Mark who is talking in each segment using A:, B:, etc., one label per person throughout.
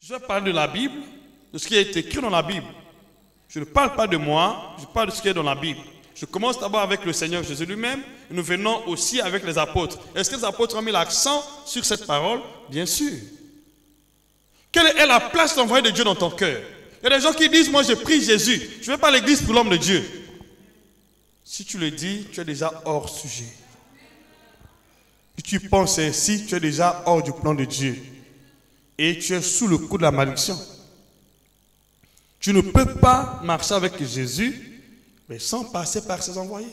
A: Je vais parler de la Bible, de ce qui est écrit dans la Bible. Je ne parle pas de moi, je parle de ce qui est dans la Bible. Je commence d'abord avec le Seigneur Jésus lui-même, et nous venons aussi avec les apôtres. Est-ce que les apôtres ont mis l'accent sur cette parole? Bien sûr. Quelle est la place de l'envoyé de Dieu dans ton cœur? Il y a des gens qui disent, moi je prie Jésus, je ne vais pas à l'église pour l'homme de Dieu. Si tu le dis, tu es déjà hors sujet. Si tu penses ainsi, tu es déjà hors du plan de Dieu. Et tu es sous le coup de la malédiction. Tu ne peux pas marcher avec Jésus, mais sans passer par ses envoyés.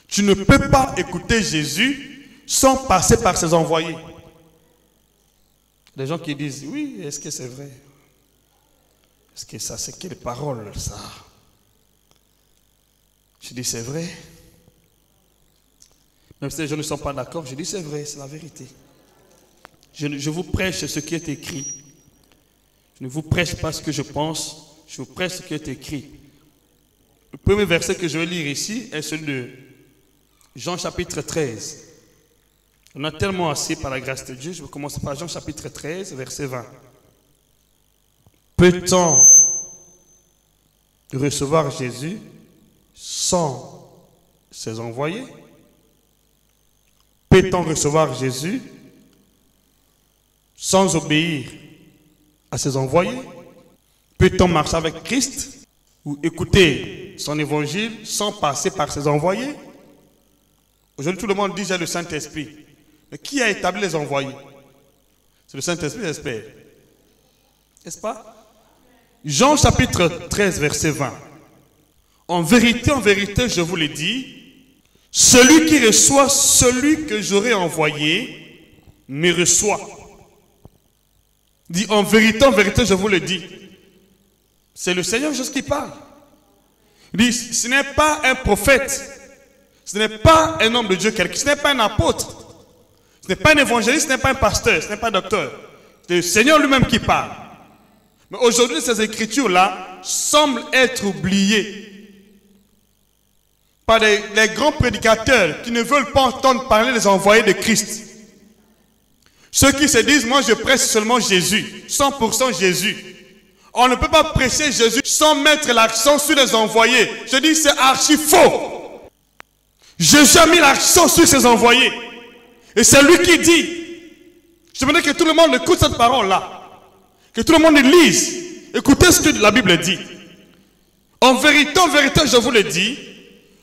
A: Tu ne peux pas écouter Jésus sans passer par ses envoyés. Des gens qui disent, oui, est-ce que c'est vrai? Est-ce que ça, c'est quelle parole, ça? Je dis, c'est vrai. Même si les gens ne sont pas d'accord, je dis, c'est vrai, c'est la vérité. Je vous prêche ce qui est écrit. Je ne vous prêche pas ce que je pense, je vous prêche ce qui est écrit. Le premier verset que je vais lire ici est celui de Jean chapitre 13. On a tellement assez par la grâce de Dieu. Je vais commencer par Jean chapitre 13, verset 20. Peut-on recevoir Jésus sans ses envoyés? Peut-on recevoir Jésus sans obéir à ses envoyés? Peut-on marcher avec Christ ou écouter son évangile sans passer par ses envoyés? Aujourd'hui, tout le monde dit j'ai le Saint-Esprit. Mais qui a établi les envoyés? C'est le Saint-Esprit, j'espère. N'est-ce pas? Jean chapitre 13, verset 20. En vérité, je vous le dis, celui qui reçoit celui que j'aurai envoyé, me reçoit. Dit en vérité, je vous le dis. C'est le Seigneur Jésus qui parle. Il dit, ce n'est pas un prophète, ce n'est pas un homme de Dieu, ce n'est pas un apôtre, ce n'est pas un évangéliste, ce n'est pas un pasteur, ce n'est pas un docteur. C'est le Seigneur lui-même qui parle. Mais aujourd'hui, ces écritures-là semblent être oubliées par les grands prédicateurs qui ne veulent pas entendre parler des envoyés de Christ. Ceux qui se disent, moi je prêche seulement Jésus, 100% Jésus. On ne peut pas prêcher Jésus sans mettre l'accent sur les envoyés. Je dis, c'est archi faux. Jésus a mis l'accent sur ses envoyés. Et c'est lui qui dit. Je voudrais que tout le monde écoute cette parole-là. Que tout le monde lise. Écoutez ce que la Bible dit. En vérité, je vous le dis,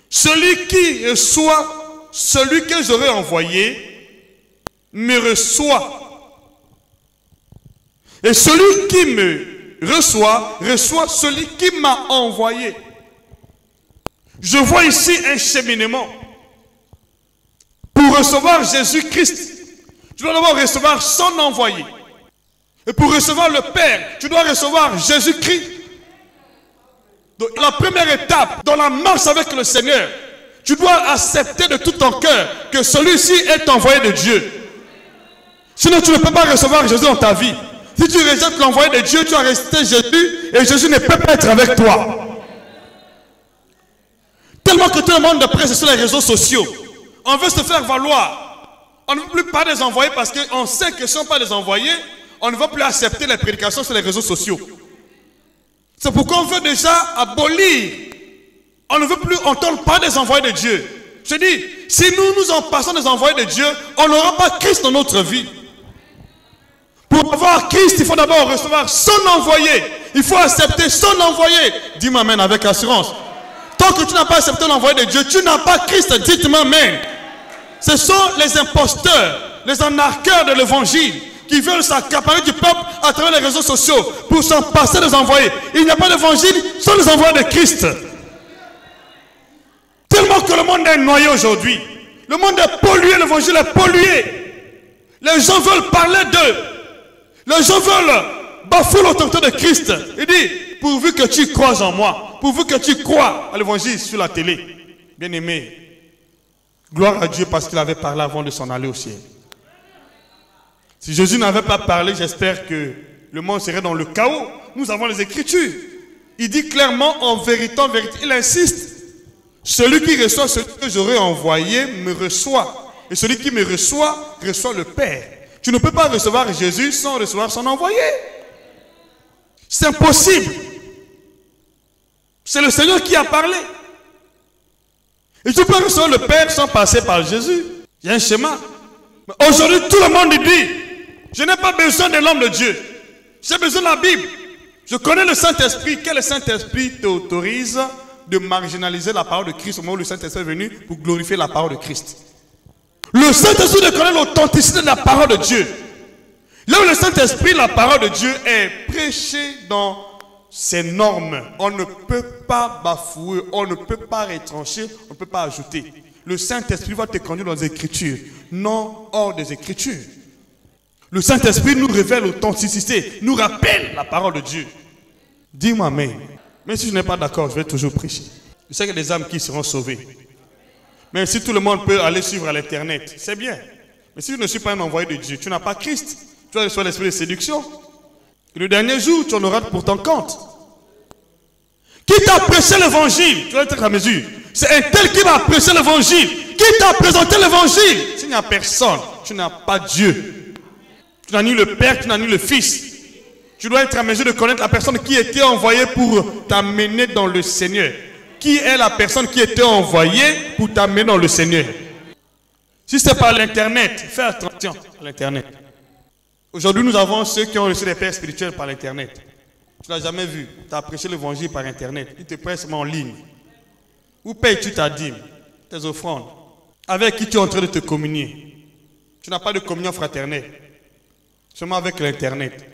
A: celui qui reçoit celui que j'aurai envoyé, me reçoit. Et celui qui me reçoit celui qui m'a envoyé. Je vois ici un cheminement. Pour recevoir Jésus-Christ, tu dois d'abord recevoir son envoyé. Et pour recevoir le Père, tu dois recevoir Jésus-Christ. Donc la première étape dans la marche avec le Seigneur, tu dois accepter de tout ton cœur que celui-ci est envoyé de Dieu. Sinon tu ne peux pas recevoir Jésus dans ta vie. Si tu rejettes l'envoyé de Dieu, tu as resté Jésus et Jésus ne peut pas être avec toi. Tellement que tout le monde prêche sur les réseaux sociaux. On veut se faire valoir. On ne veut plus parler des envoyés parce qu'on sait que si on ne sont pas des envoyés, on ne va plus accepter les prédications sur les réseaux sociaux. C'est pourquoi on veut déjà abolir. On ne veut plus entendre parler des envoyés de Dieu. Je dis, si nous en passons des envoyés de Dieu, on n'aura pas Christ dans notre vie. Pour avoir Christ, il faut d'abord recevoir son envoyé. Il faut accepter son envoyé. Dis-moi amen avec assurance. Tant que tu n'as pas accepté l'envoyé de Dieu, tu n'as pas Christ. Dites-moi amen. Ce sont les imposteurs, les anarcheurs de l'évangile qui veulent s'accaparer du peuple à travers les réseaux sociaux pour s'en passer des envoyés. Il n'y a pas d'évangile sans les envoyés de Christ. Tellement que le monde est noyé aujourd'hui. Le monde est pollué, l'évangile est pollué. Les gens veulent parler d'eux. Les gens veulent bafouer l'autorité de Christ. Il dit, pourvu que tu crois en moi, pourvu que tu crois à l'évangile sur la télé. Bien aimé, gloire à Dieu parce qu'il avait parlé avant de s'en aller au ciel. Si Jésus n'avait pas parlé, j'espère que le monde serait dans le chaos. Nous avons les Écritures. Il dit clairement, en vérité, il insiste. Celui qui reçoit ce que j'aurai envoyé me reçoit. Et celui qui me reçoit, reçoit le Père. Tu ne peux pas recevoir Jésus sans recevoir son envoyé. C'est impossible. C'est le Seigneur qui a parlé. Et tu peux recevoir le Père sans passer par Jésus. Il y a un schéma. Mais aujourd'hui, tout le monde dit, je n'ai pas besoin de l'homme de Dieu. J'ai besoin de la Bible. Je connais le Saint-Esprit. Quel Saint-Esprit t'autorise de marginaliser la parole de Christ au moment où le Saint-Esprit est venu pour glorifier la parole de Christ? Le Saint-Esprit de connaître l'authenticité de la parole de Dieu. Là où le Saint-Esprit, la parole de Dieu est prêchée dans ses normes. On ne peut pas bafouer, on ne peut pas retrancher, on ne peut pas ajouter. Le Saint-Esprit va te conduire dans les Écritures, non hors des Écritures. Le Saint-Esprit nous révèle l'authenticité, nous rappelle la parole de Dieu. Dis-moi amen. Mais si je n'ai pas d'accord, je vais toujours prêcher. Je sais qu'il y a des âmes qui seront sauvées. Mais si tout le monde peut aller suivre à l'internet, c'est bien. Mais si je ne suis pas un envoyé de Dieu, tu n'as pas Christ. Tu vas recevoir l'esprit de séduction. Et le dernier jour, tu en auras pour ton compte. Qui t'a prêché l'évangile? Tu vas être à mesure. C'est un tel qui m'a prêché l'évangile. Qui t'a présenté l'évangile? S'il n'y a personne, tu n'as pas Dieu. Tu n'as ni le Père, tu n'as ni le Fils. Tu dois être à mesure de connaître la personne qui était envoyée pour t'amener dans le Seigneur. Qui est la personne qui était envoyée pour t'amener dans le Seigneur? Si c'est par l'internet, fais attention à l'internet. Aujourd'hui, nous avons ceux qui ont reçu des pères spirituels par l'internet. Tu ne l'as jamais vu. Tu as prêché l'évangile par internet. Ils te prêchent en ligne. Où payes-tu ta dîme, tes offrandes? Avec qui tu es en train de te communier? Tu n'as pas de communion fraternelle. Seulement avec l'internet.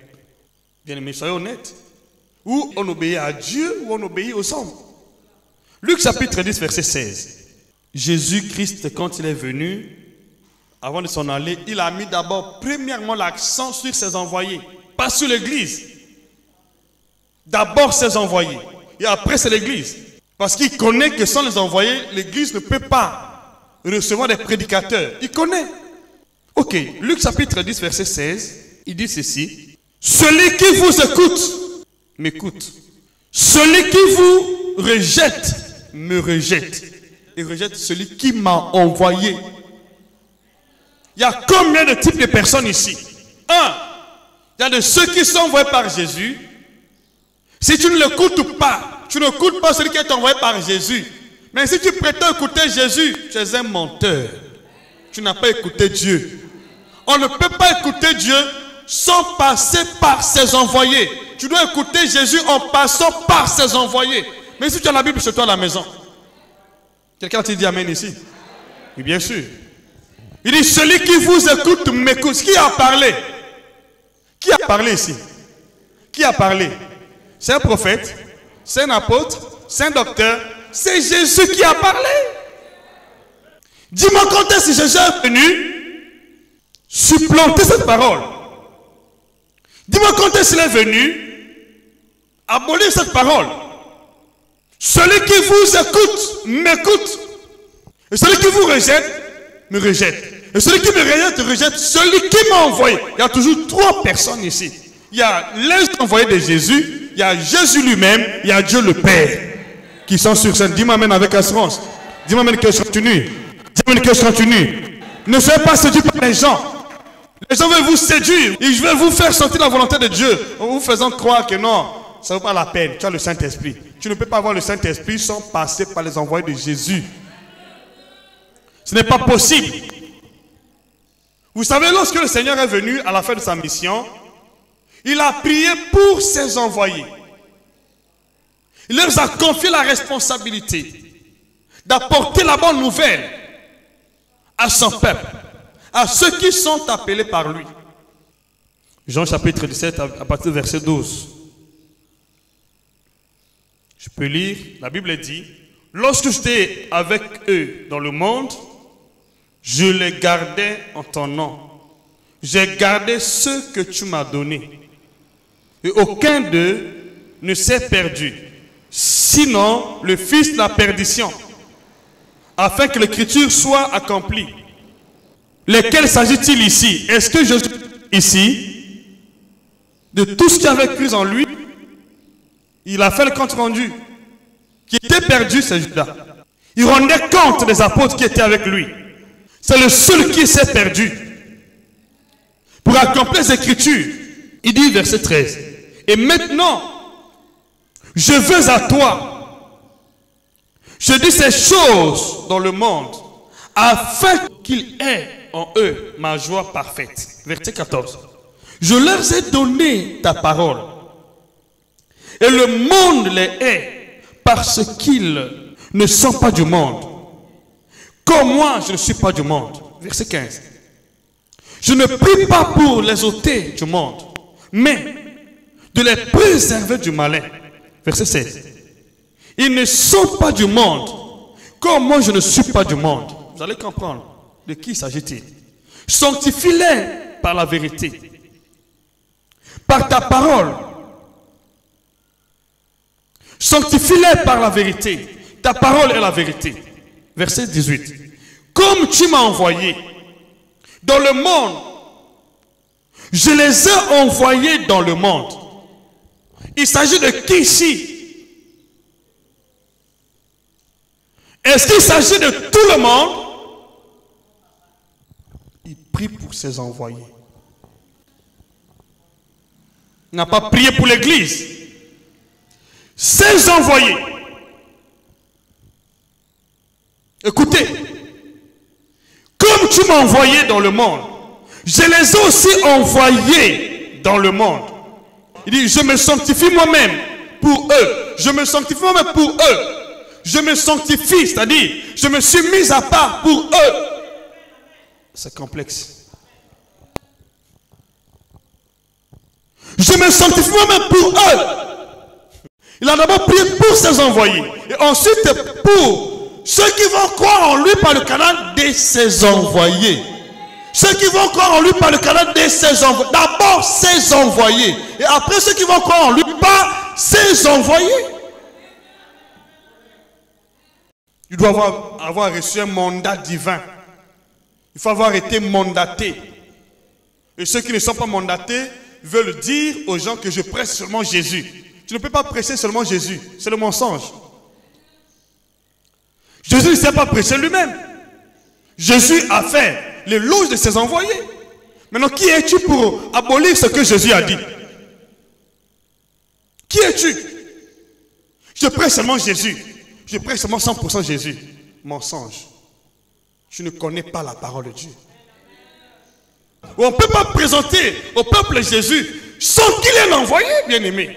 A: Bien aimé, soyez honnêtes. Ou on obéit à Dieu ou on obéit aux hommes. Luc chapitre 10, verset 16. Jésus-Christ, quand il est venu, avant de s'en aller, il a mis d'abord, premièrement, l'accent sur ses envoyés, pas sur l'église. D'abord ses envoyés, et après c'est l'église. Parce qu'il connaît que sans les envoyés, l'église ne peut pas recevoir des prédicateurs. Il connaît. Ok, Luc chapitre 10, verset 16, il dit ceci. Celui qui vous écoute, m'écoute. Celui qui vous rejette, me rejette. Et rejette celui qui m'a envoyé. Il y a combien de types de personnes ici? Un, il y a de ceux qui sont envoyés par Jésus. Si tu ne l'écoutes pas, tu n'écoutes pas celui qui est envoyé par Jésus. Mais si tu prétends écouter Jésus, tu es un menteur. Tu n'as pas écouté Dieu. On ne peut pas écouter Dieu sans passer par ses envoyés. Tu dois écouter Jésus en passant par ses envoyés. Mais si tu as la Bible chez toi à la maison, quelqu'un t'a dit amen ici? Oui, bien sûr. Il dit, celui qui vous écoute m'écoute. Qui a parlé? Qui a parlé ici? Qui a parlé? C'est un prophète? C'est un apôtre? C'est un docteur? C'est Jésus qui a parlé. Dis-moi quand est-ce que Jésus est venu supplanter cette parole? Dis-moi quand est-ce qu'il est venu abolir cette parole? Celui qui vous écoute m'écoute. Et celui qui vous rejette me rejette. Et celui qui me rejette celui qui m'a envoyé. Il y a toujours trois personnes ici. Il y a les envoyés de Jésus, il y a Jésus lui-même, il y a Dieu le Père qui sont sur scène. Dis-moi amen avec assurance. Dis-moi amen que je continue. Dis-moi amen que je continue. Ne soyez pas séduits par les gens. Les gens veulent vous séduire. Ils veulent vous faire sentir la volonté de Dieu en vous faisant croire que non, ça ne vaut pas la peine. Tu as le Saint-Esprit. Tu ne peux pas avoir le Saint-Esprit sans passer par les envoyés de Jésus. Ce n'est pas possible. Vous savez, lorsque le Seigneur est venu à la fin de sa mission, il a prié pour ses envoyés. Il leur a confié la responsabilité d'apporter la bonne nouvelle à son peuple, à ceux qui sont appelés par lui. Jean chapitre 17 à partir du verset 12. Je peux lire, la Bible dit, lorsque j'étais avec eux dans le monde, je les gardais en ton nom. J'ai gardé ceux que tu m'as donnés. Et aucun d'eux ne s'est perdu. Sinon, le Fils de la perdition, afin que l'écriture soit accomplie. Lesquels s'agit-il ici? Est-ce que je suis ici? De tout ce qui avait cru en lui, il a fait le compte rendu. Qui était perdu, c'est Judas. Il rendait compte des apôtres qui étaient avec lui. C'est le seul qui s'est perdu. pour accomplir les Écritures. Il dit, verset 13, « Et maintenant, je veux à toi, je dis ces choses dans le monde, afin qu'il ait en eux ma joie parfaite. » Verset 14, « Je leur ai donné ta parole, et le monde les hait, parce qu'ils ne sont pas du monde, comme moi je ne suis pas du monde. » Verset 15, « Je ne prie pas pour les ôter du monde, mais de les préserver du malin. » Verset 16. « Ils ne sont pas du monde, comme moi je ne suis pas du monde. » Vous allez comprendre de qui s'agit-il. « Sanctifie-les par la vérité, par ta parole. Sanctifie-les par la vérité. Ta parole est la vérité. » Verset 18. « Comme tu m'as envoyé dans le monde, je les ai envoyés dans le monde. » Il s'agit de qui ici? Est-ce qu'il s'agit de tout le monde? Il prie pour ses envoyés. Il n'a pas prié pour l'église. Ses envoyés. Écoutez, comme tu m'as envoyé dans le monde, je les ai aussi envoyés dans le monde. Il dit, je me sanctifie moi-même pour eux. Je me sanctifie moi-même pour eux. Je me sanctifie, c'est-à-dire, je me suis mis à part pour eux. C'est complexe. Je me sanctifie moi-même pour eux. Il a d'abord prié pour ses envoyés. Et ensuite pour ceux qui vont croire en lui par le canal de ses envoyés. Ceux qui vont croire en lui par le canal de ses envoyés. D'abord ses envoyés. Et après ceux qui vont croire en lui par ses envoyés. Il doit avoir reçu un mandat divin. Il faut avoir été mandaté. Et ceux qui ne sont pas mandatés veulent dire aux gens que je prêche seulement Jésus. Tu ne peux pas prêcher seulement Jésus. C'est le mensonge. Jésus ne sait pas prêcher lui-même. Jésus a fait l'éloge de ses envoyés. Maintenant, qui es-tu pour abolir ce que Jésus a dit? Qui es-tu? Je prêche seulement Jésus. Je prêche seulement 100% Jésus. Mensonge. Tu ne connais pas la parole de Dieu. On ne peut pas présenter au peuple Jésus sans qu'il ait l'envoyé, bien-aimé.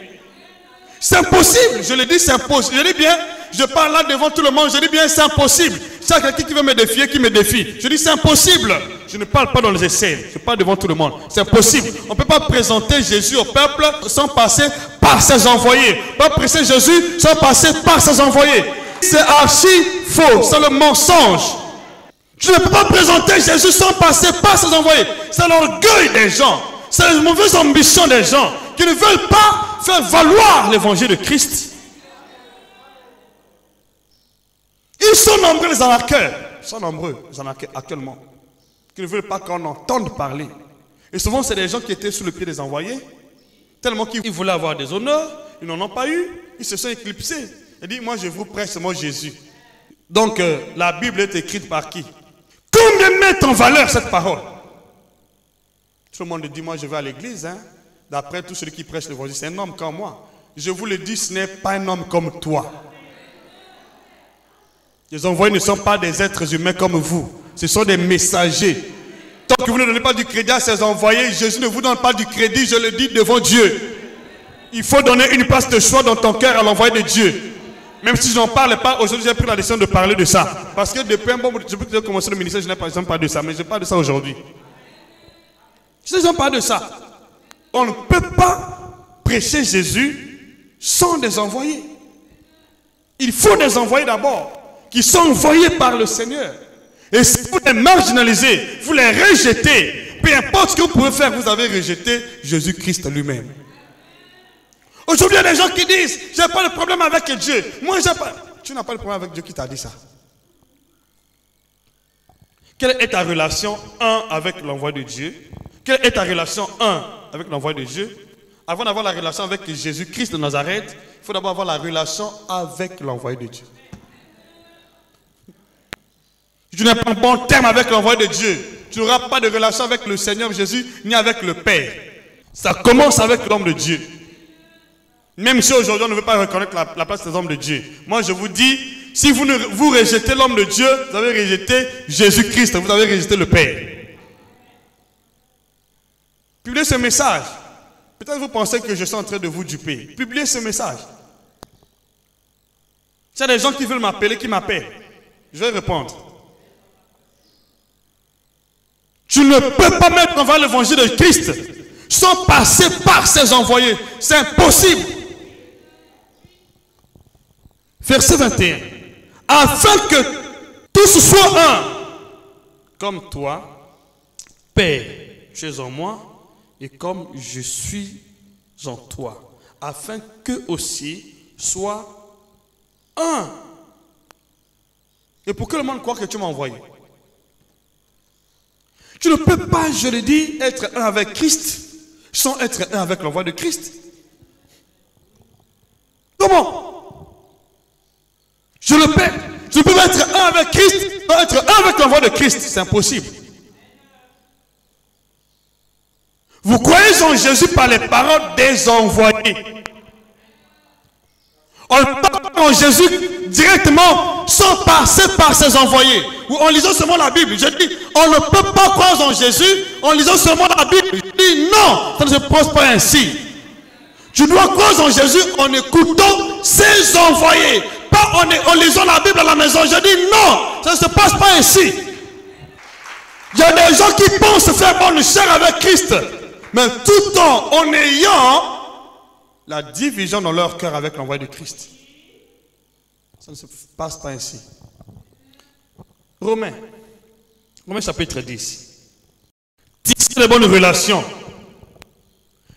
A: C'est impossible. Je le dis, c'est impossible. Je dis bien, je parle là devant tout le monde. Je dis bien, c'est impossible. S'il y a quelqu'un qui veut me défier, qui me défie. Je dis, c'est impossible. Je ne parle pas dans les essais. Je parle devant tout le monde. C'est impossible. On ne peut pas présenter Jésus au peuple sans passer par ses envoyés. On ne peut pas prêcher Jésus sans passer par ses envoyés. C'est archi faux. C'est le mensonge. Tu ne peux pas présenter Jésus sans passer par ses envoyés. C'est l'orgueil des gens. C'est la mauvaise ambition des gens qui ne veulent pas faire valoir l'évangile de Christ. Ils sont nombreux les arnaqueurs. Ils sont nombreux les arnaqueurs actuellement. Qui ne veulent pas qu'on entende parler. Et souvent c'est des gens qui étaient sous le pied des envoyés. Tellement qu'ils voulaient avoir des honneurs. Ils n'en ont pas eu. Ils se sont éclipsés. Il dit, moi je vous prêche seulement Jésus. Donc la Bible est écrite par qui? Combien mettent en valeur cette parole? Tout le monde dit, moi je vais à l'église. Hein? D'après tout celui qui prêche l'évangile, c'est un homme comme moi. Je vous le dis, ce n'est pas un homme comme toi. Les envoyés ne sont pas des êtres humains comme vous. Ce sont des messagers. Tant que vous ne donnez pas du crédit à ces envoyés, Jésus ne vous donne pas du crédit, je le dis devant Dieu. Il faut donner une place de choix dans ton cœur à l'envoyé de Dieu. Même si je n'en parle pas, aujourd'hui j'ai pris la décision de parler de ça. Parce que depuis un bon moment, depuis que j'ai commencé le ministère, je n'ai pas parlé de ça, mais je parle de ça aujourd'hui. Je ne parle pas de ça. On ne peut pas prêcher Jésus sans des envoyés. Il faut des envoyés d'abord, qui sont envoyés par le Seigneur. Et si vous les marginalisez, vous les rejetez, peu importe ce que vous pouvez faire, vous avez rejeté Jésus-Christ lui-même. Aujourd'hui, il y a des gens qui disent, je n'ai pas de problème avec Dieu. Moi, j'ai pas... Tu n'as pas de problème avec Dieu qui t'a dit ça. Quelle est ta relation, avec l'envoi de Dieu? Quelle est ta relation, avec l'envoi de Dieu? Avant d'avoir la relation avec Jésus-Christ de Nazareth, il faut d'abord avoir la relation avec l'envoyé de Dieu. Tu n'es pas en bon terme avec l'envoyé de Dieu. tu n'auras pas de relation avec le Seigneur Jésus, ni avec le Père. Ça commence avec l'homme de Dieu. Même si aujourd'hui on ne veut pas reconnaître la place des hommes de Dieu. Moi je vous dis, si vous rejetez l'homme de Dieu, vous avez rejeté Jésus-Christ, vous avez rejeté le Père. Publiez ce message. Peut-être vous pensez que je suis en train de vous duper. Publiez ce message. Il y a des gens qui veulent m'appeler, qui m'appellent. Je vais répondre. Tu ne peux pas mettre en valeur l'évangile de Christ sans passer par ses envoyés. C'est impossible. Verset 21. Afin que tous soient un, comme toi, Père, tu es en moi, et comme je suis en toi, afin qu'eux aussi soient un. Et pour que le monde croit que tu m'as envoyé. Tu ne peux pas, je le dis, être un avec Christ sans être un avec l'envoi de Christ. Comment? Je le peux. Tu peux être un avec Christ sans être un avec l'envoi de Christ. C'est impossible. Vous croyez en Jésus par les paroles des envoyés. On parle en Jésus directement sans passer par ses envoyés. Ou en lisant seulement la Bible. Je dis, on ne peut pas croire en Jésus en lisant seulement la Bible. Je dis non, ça ne se passe pas ainsi. Tu dois croire en Jésus en écoutant ses envoyés. Pas en lisant la Bible à la maison. Je dis non, ça ne se passe pas ainsi. Il y a des gens qui pensent faire bonne chair avec Christ. Mais tout en ayant la division dans leur cœur avec l'envoi de Christ. Ça ne se passe pas ainsi. Romains chapitre 10. Tissez de bonnes relations.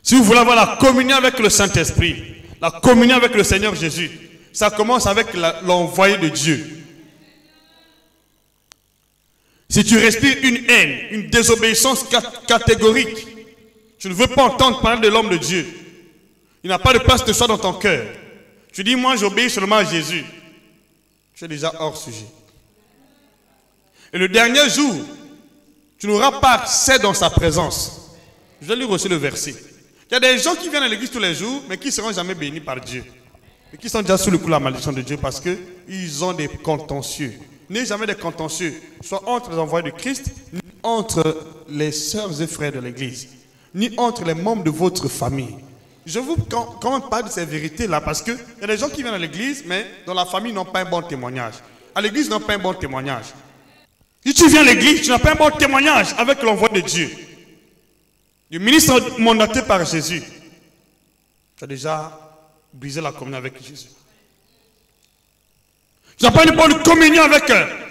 A: Si vous voulez avoir la communion avec le Saint-Esprit, la communion avec le Seigneur Jésus, ça commence avec l'envoyé de Dieu. Si tu respires une haine, une désobéissance catégorique, tu ne veux pas entendre parler de l'homme de Dieu. Il n'a pas de place de choix dans ton cœur. Tu dis, moi j'obéis seulement à Jésus. Tu es déjà hors sujet. Et le dernier jour, tu n'auras pas accès dans sa présence. Je vais lire aussi le verset. Il y a des gens qui viennent à l'église tous les jours, mais qui ne seront jamais bénis par Dieu. Et qui sont déjà sous le coup de la malédiction de Dieu parce qu'ils ont des contentieux. N'ayez jamais des contentieux, soit entre les envoyés de Christ, ni entre les sœurs et frères de l'église, ni entre les membres de votre famille. Je vous quand même parle de ces vérités-là parce qu'il y a des gens qui viennent à l'église, mais dans la famille n'ont pas un bon témoignage. À l'église, n'ont pas un bon témoignage. Si tu viens à l'église, tu n'as pas un bon témoignage avec l'envoi de Dieu. Le ministre mandaté par Jésus. Tu as déjà brisé la communion avec Jésus. Tu n'as pas une bonne communion avec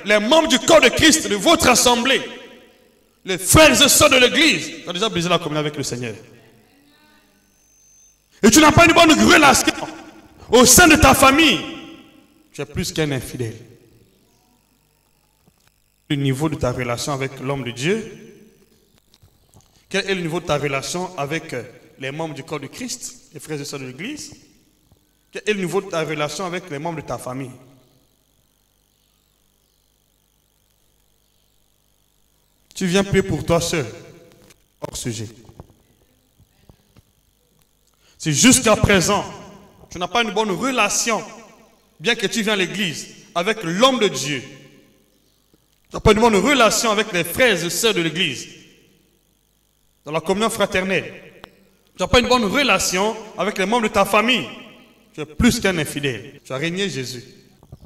A: les membres du corps de Christ, de votre assemblée. Les frères et sœurs de l'église. Tu as déjà brisé la communion avec le Seigneur. Et tu n'as pas une bonne relation au sein de ta famille. Tu es plus qu'un infidèle. Le niveau de ta relation avec l'homme de Dieu. Quel est le niveau de ta relation avec les membres du corps de Christ, les frères et sœurs de l'église? Quel est le niveau de ta relation avec les membres de ta famille? Tu viens prier pour toi seul, hors sujet. Si jusqu'à présent, tu n'as pas une bonne relation, bien que tu viens à l'église, avec l'homme de Dieu, tu n'as pas une bonne relation avec les frères et sœurs de l'église, dans la communion fraternelle, tu n'as pas une bonne relation avec les membres de ta famille, tu es plus qu'un infidèle, tu as régné Jésus.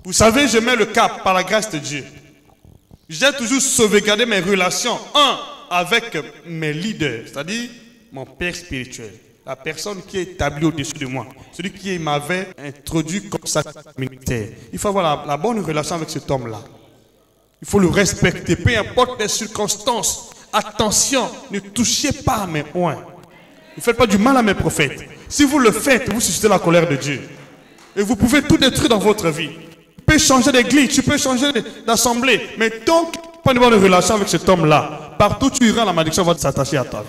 A: Vous savez, je mets le cap par la grâce de Dieu. J'ai toujours sauvegardé mes relations, avec mes leaders, c'est-à-dire mon père spirituel. La personne qui est établie au-dessus de moi. Celui qui m'avait introduit comme ça militaire. Il faut avoir la bonne relation avec cet homme-là. Il faut le respecter, peu importe les circonstances. Attention, ne touchez pas à mes oins. Ne faites pas du mal à mes prophètes. Si vous le faites, vous suscitez la colère de Dieu. Et vous pouvez tout détruire dans votre vie. Tu peux changer d'église, tu peux changer d'assemblée. Mais tant que tu n'as pas une bonne relation avec cet homme-là, partout où tu iras, la malédiction va s'attacher à toi.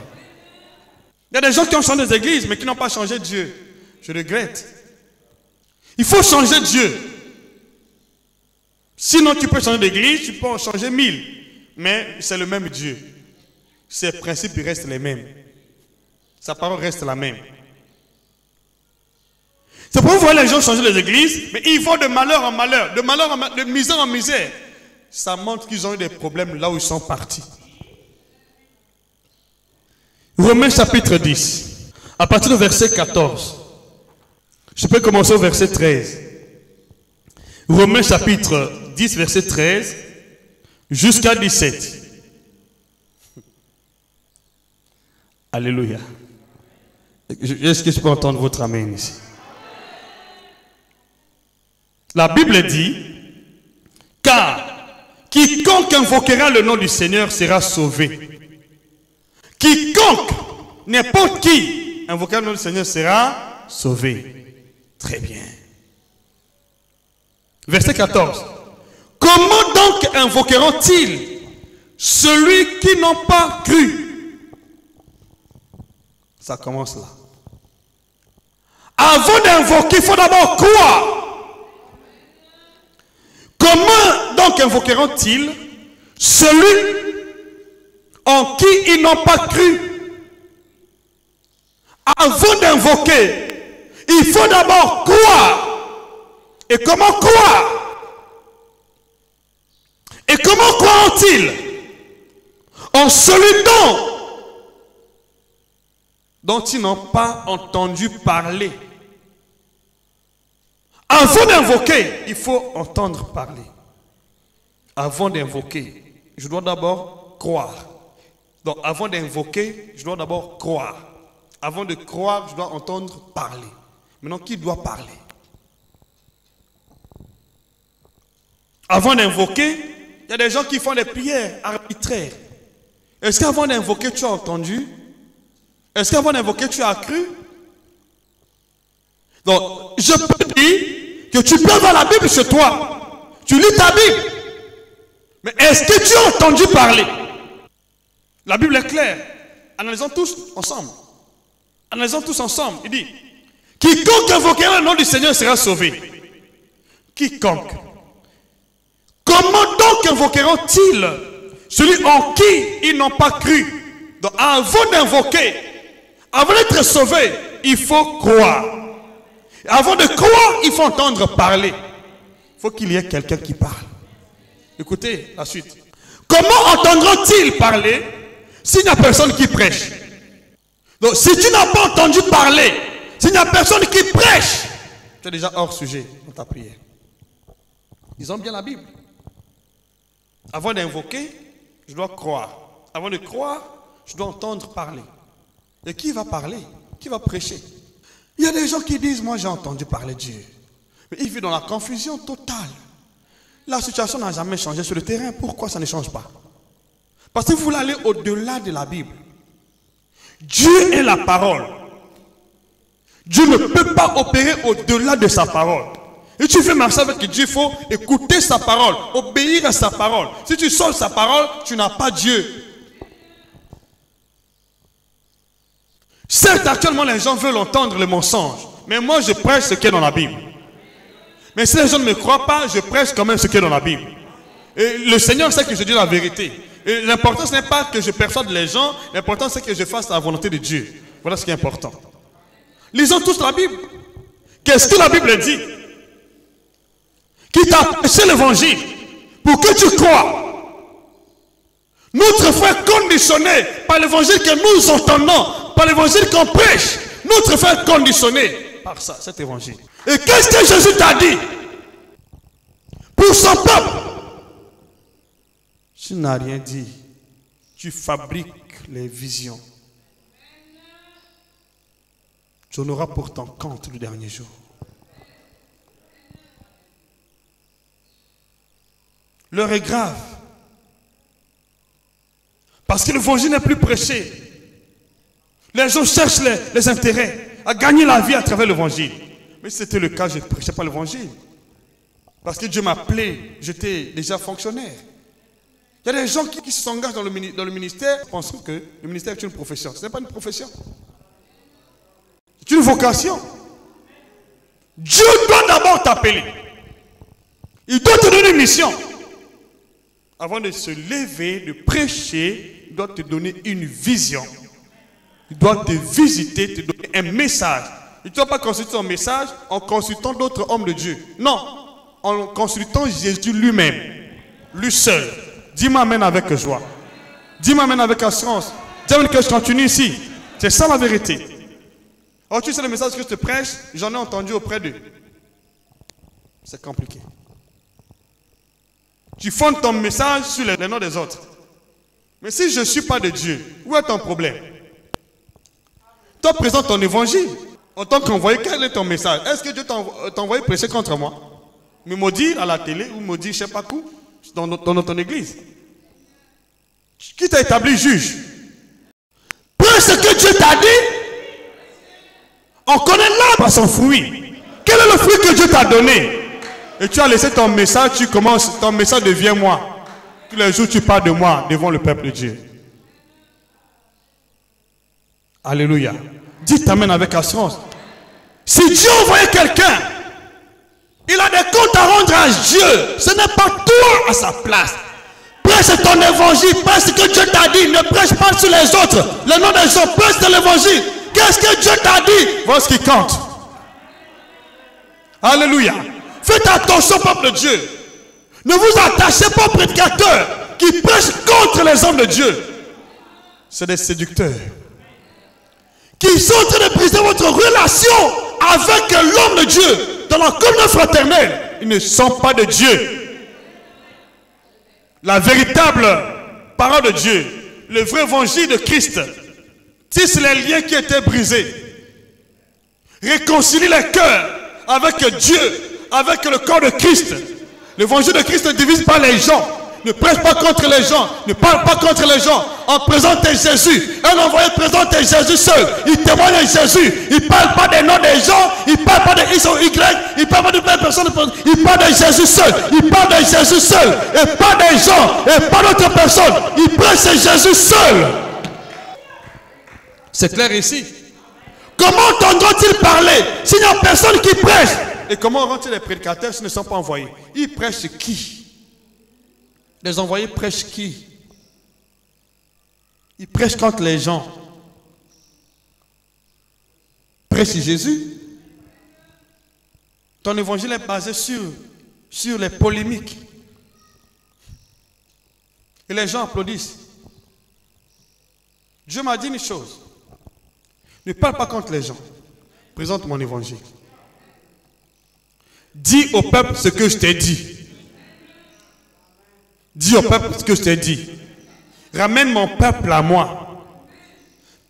A: Il y a des gens qui ont changé des églises, mais qui n'ont pas changé Dieu. Je regrette. Il faut changer Dieu. Sinon, tu peux changer d'église, tu peux en changer 1000. Mais c'est le même Dieu. ses principes restent les mêmes. Sa parole reste la même. C'est pour vous voir les gens changer les églises, mais ils vont de malheur en malheur, de misère en misère. Ça montre qu'ils ont eu des problèmes là où ils sont partis. Romains chapitre 10, à partir du verset 14. Je peux commencer au verset 13. Romains chapitre 10, verset 13, jusqu'à 17. Alléluia. Est-ce que je peux entendre votre amen ici? La Bible dit, car quiconque invoquera le nom du Seigneur sera sauvé. Quiconque, n'importe qui, invoquera le nom du Seigneur sera sauvé. Très bien. Verset 14. Comment donc invoqueront-ils celui qui n'ont pas cru? Ça commence là. Avant d'invoquer, il faut d'abord croire. Comment donc invoqueront-ils celui en qui ils n'ont pas cru? Avant d'invoquer, il faut d'abord croire. Et comment croire? Et comment croiront-ils? En celui dont ils n'ont pas entendu parler. Avant d'invoquer, il faut entendre parler. Avant d'invoquer, je dois d'abord croire. Donc avant d'invoquer, je dois d'abord croire. Avant de croire, je dois entendre parler. Maintenant, qui doit parler? Avant d'invoquer, il y a des gens qui font des prières arbitraires. Est-ce qu'avant d'invoquer, tu as entendu? Est-ce qu'avant d'invoquer, tu as cru? Donc, je peux dire que tu peux avoir la Bible chez toi. Tu lis ta Bible. Mais est-ce que tu as entendu parler? La Bible est claire. Analysons tous ensemble. Analysons tous ensemble. Il dit, quiconque invoquera le nom du Seigneur sera sauvé. Quiconque. Comment donc invoqueront-ils celui en qui ils n'ont pas cru? Donc avant d'invoquer, avant d'être sauvé, il faut croire. Avant de croire, il faut entendre parler. Il faut qu'il y ait quelqu'un qui parle. Écoutez la suite. Comment entendront-ils parler s'il n'y a personne qui prêche? Donc si tu n'as pas entendu parler, s'il n'y a personne qui prêche, tu es déjà hors sujet dans ta prière. Ils ont bien la Bible. Avant d'invoquer, je dois croire. Avant de croire, je dois entendre parler. Et qui va parler? Qui va prêcher? Il y a des gens qui disent, moi j'ai entendu parler de Dieu. Mais ils vivent dans la confusion totale. La situation n'a jamais changé sur le terrain. Pourquoi ça ne change pas? Parce que vous voulez aller au-delà de la Bible. Dieu est la parole. Dieu ne peut pas opérer au-delà de sa parole. Et tu veux marcher avec Dieu, il faut écouter sa parole, obéir à sa parole. Si tu sors sa parole, tu n'as pas Dieu. Certes, actuellement, les gens veulent entendre le mensonge. Mais moi, je prêche ce qui est dans la Bible. Mais si les gens ne me croient pas, je prêche quand même ce qui est dans la Bible. Et le Seigneur sait que je dis la vérité. Et l'important, ce n'est pas que je persuade les gens. L'important, c'est que je fasse la volonté de Dieu. Voilà ce qui est important. Lisons tous la Bible. Qu'est-ce que la Bible dit? Qui t'a prêché l'évangile pour que tu crois. Notre foi est conditionnée par l'évangile que nous entendons, par l'évangile qu'on prêche. Notre foi est conditionnée par ça, cet évangile. Et qu'est-ce que Jésus t'a dit pour son peuple? Tu n'as rien dit. Tu fabriques les visions. Tu en auras pourtant compte le dernier jour. L'heure est grave. Parce que l'évangile n'est plus prêché. Les gens cherchent les intérêts, à gagner la vie à travers l'évangile. Mais si c'était le cas, je ne prêchais pas l'évangile. Parce que Dieu m'a appelé, j'étais déjà fonctionnaire. Il y a des gens qui s'engagent dans le ministère, pensant que le ministère est une profession. Ce n'est pas une profession. C'est une vocation. Dieu doit d'abord t'appeler. Il doit te donner une mission. Avant de se lever, de prêcher, doit te donner une vision. Il doit te visiter, te donner un message. Il ne doit pas consulter son message en consultant d'autres hommes de Dieu. Non, en consultant Jésus lui-même, lui seul. Dis-moi amen avec joie. Dis-moi amen avec assurance. Dis-moi que je continue ici. C'est ça la vérité. Oh, tu sais le message que je te prêche, j'en ai entendu auprès d'eux. C'est compliqué. Tu fondes ton message sur les noms des autres. Mais si je ne suis pas de Dieu, où est ton problème? Toi, présente ton évangile. En tant qu'envoyé, quel est ton message? Est-ce que Dieu t'a envoyé prêcher contre moi? Me maudire à la télé ou maudire je ne sais pas où dans ton église? Qui t'a établi juge? Prends ce que Dieu t'a dit. On connaît l'arbre à son fruit. Quel est le fruit que Dieu t'a donné? Et tu as laissé ton message, tu commences, ton message devient moi. Tous les jours tu parles de moi devant le peuple de Dieu. Alléluia. Dites amen avec assurance. Si Dieu envoyait quelqu'un, il a des comptes à rendre à Dieu. Ce n'est pas toi à sa place. Prêche ton évangile, prêche ce que Dieu t'a dit. Ne prêche pas sur les autres. Le nom des gens, prêche de l'évangile. Qu'est-ce que Dieu t'a dit? Voilà ce qui compte. Alléluia. Faites attention, peuple de Dieu. Ne vous attachez pas aux prédicateurs qui prêchent contre les hommes de Dieu. C'est des séducteurs qui sont en train de briser votre relation avec l'homme de Dieu dans la communion fraternelle. Ils ne sont pas de Dieu. La véritable parole de Dieu, le vrai évangile de Christ, tisse les liens qui étaient brisés, réconcilie les cœurs avec Dieu, avec le corps de Christ. L'évangile de Christ ne divise pas les gens, ne prêche pas contre les gens, ne parle pas contre les gens. On présente Jésus. Un envoyé présente Jésus seul. Il témoigne de Jésus. Il ne parle pas des noms des gens. Il ne parle pas de X ou Y. Il ne parle pas de plein de personnes. Il parle de Jésus seul. Il parle de Jésus seul. Et pas des gens. Et pas d'autres personnes. Il prêche Jésus seul. C'est clair ici. Comment entendront-ils parler s'il n'y a personne qui prêche? Et comment auront-ils les prédicateurs s'ils ne sont pas envoyés? Ils prêchent qui? Les envoyés prêchent qui? Ils prêchent contre les gens. Prêche Jésus. Ton évangile est basé sur les polémiques. Et les gens applaudissent. Dieu m'a dit une chose. Ne parle pas contre les gens. Présente mon évangile. Dis au peuple ce que je t'ai dit. Dis au peuple ce que je t'ai dit. Ramène mon peuple à moi.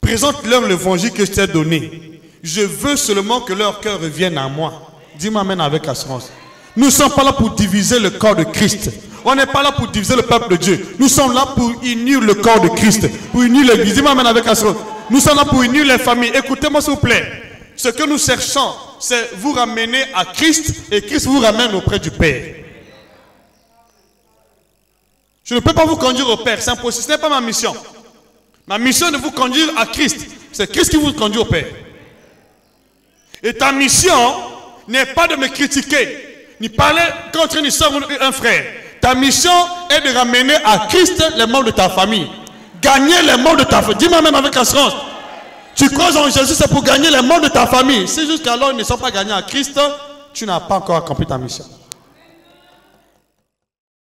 A: Présente-leur l'évangile que je t'ai donné. Je veux seulement que leur cœur revienne à moi. Dis-moi amen avec assurance. Nous ne sommes pas là pour diviser le corps de Christ. On n'est pas là pour diviser le peuple de Dieu. Nous sommes là pour unir le corps de Christ. Pour unir l'église. Dis-moi amen avec assurance. Nous sommes là pour unir les familles. Écoutez-moi s'il vous plaît. Ce que nous cherchons, c'est vous ramener à Christ et Christ vous ramène auprès du Père. Je ne peux pas vous conduire au Père, c'est impossible, ce n'est pas ma mission. Ma mission est de vous conduire à Christ. C'est Christ qui vous conduit au Père. Et ta mission n'est pas de me critiquer, ni parler contre une soeur ou un frère. Ta mission est de ramener à Christ les membres de ta famille. Gagner les membres de ta famille. Dis-moi même avec assurance. Tu crois en Jésus, c'est pour gagner les membres de ta famille. Si jusqu'alors ils ne sont pas gagnés à Christ, tu n'as pas encore accompli ta mission.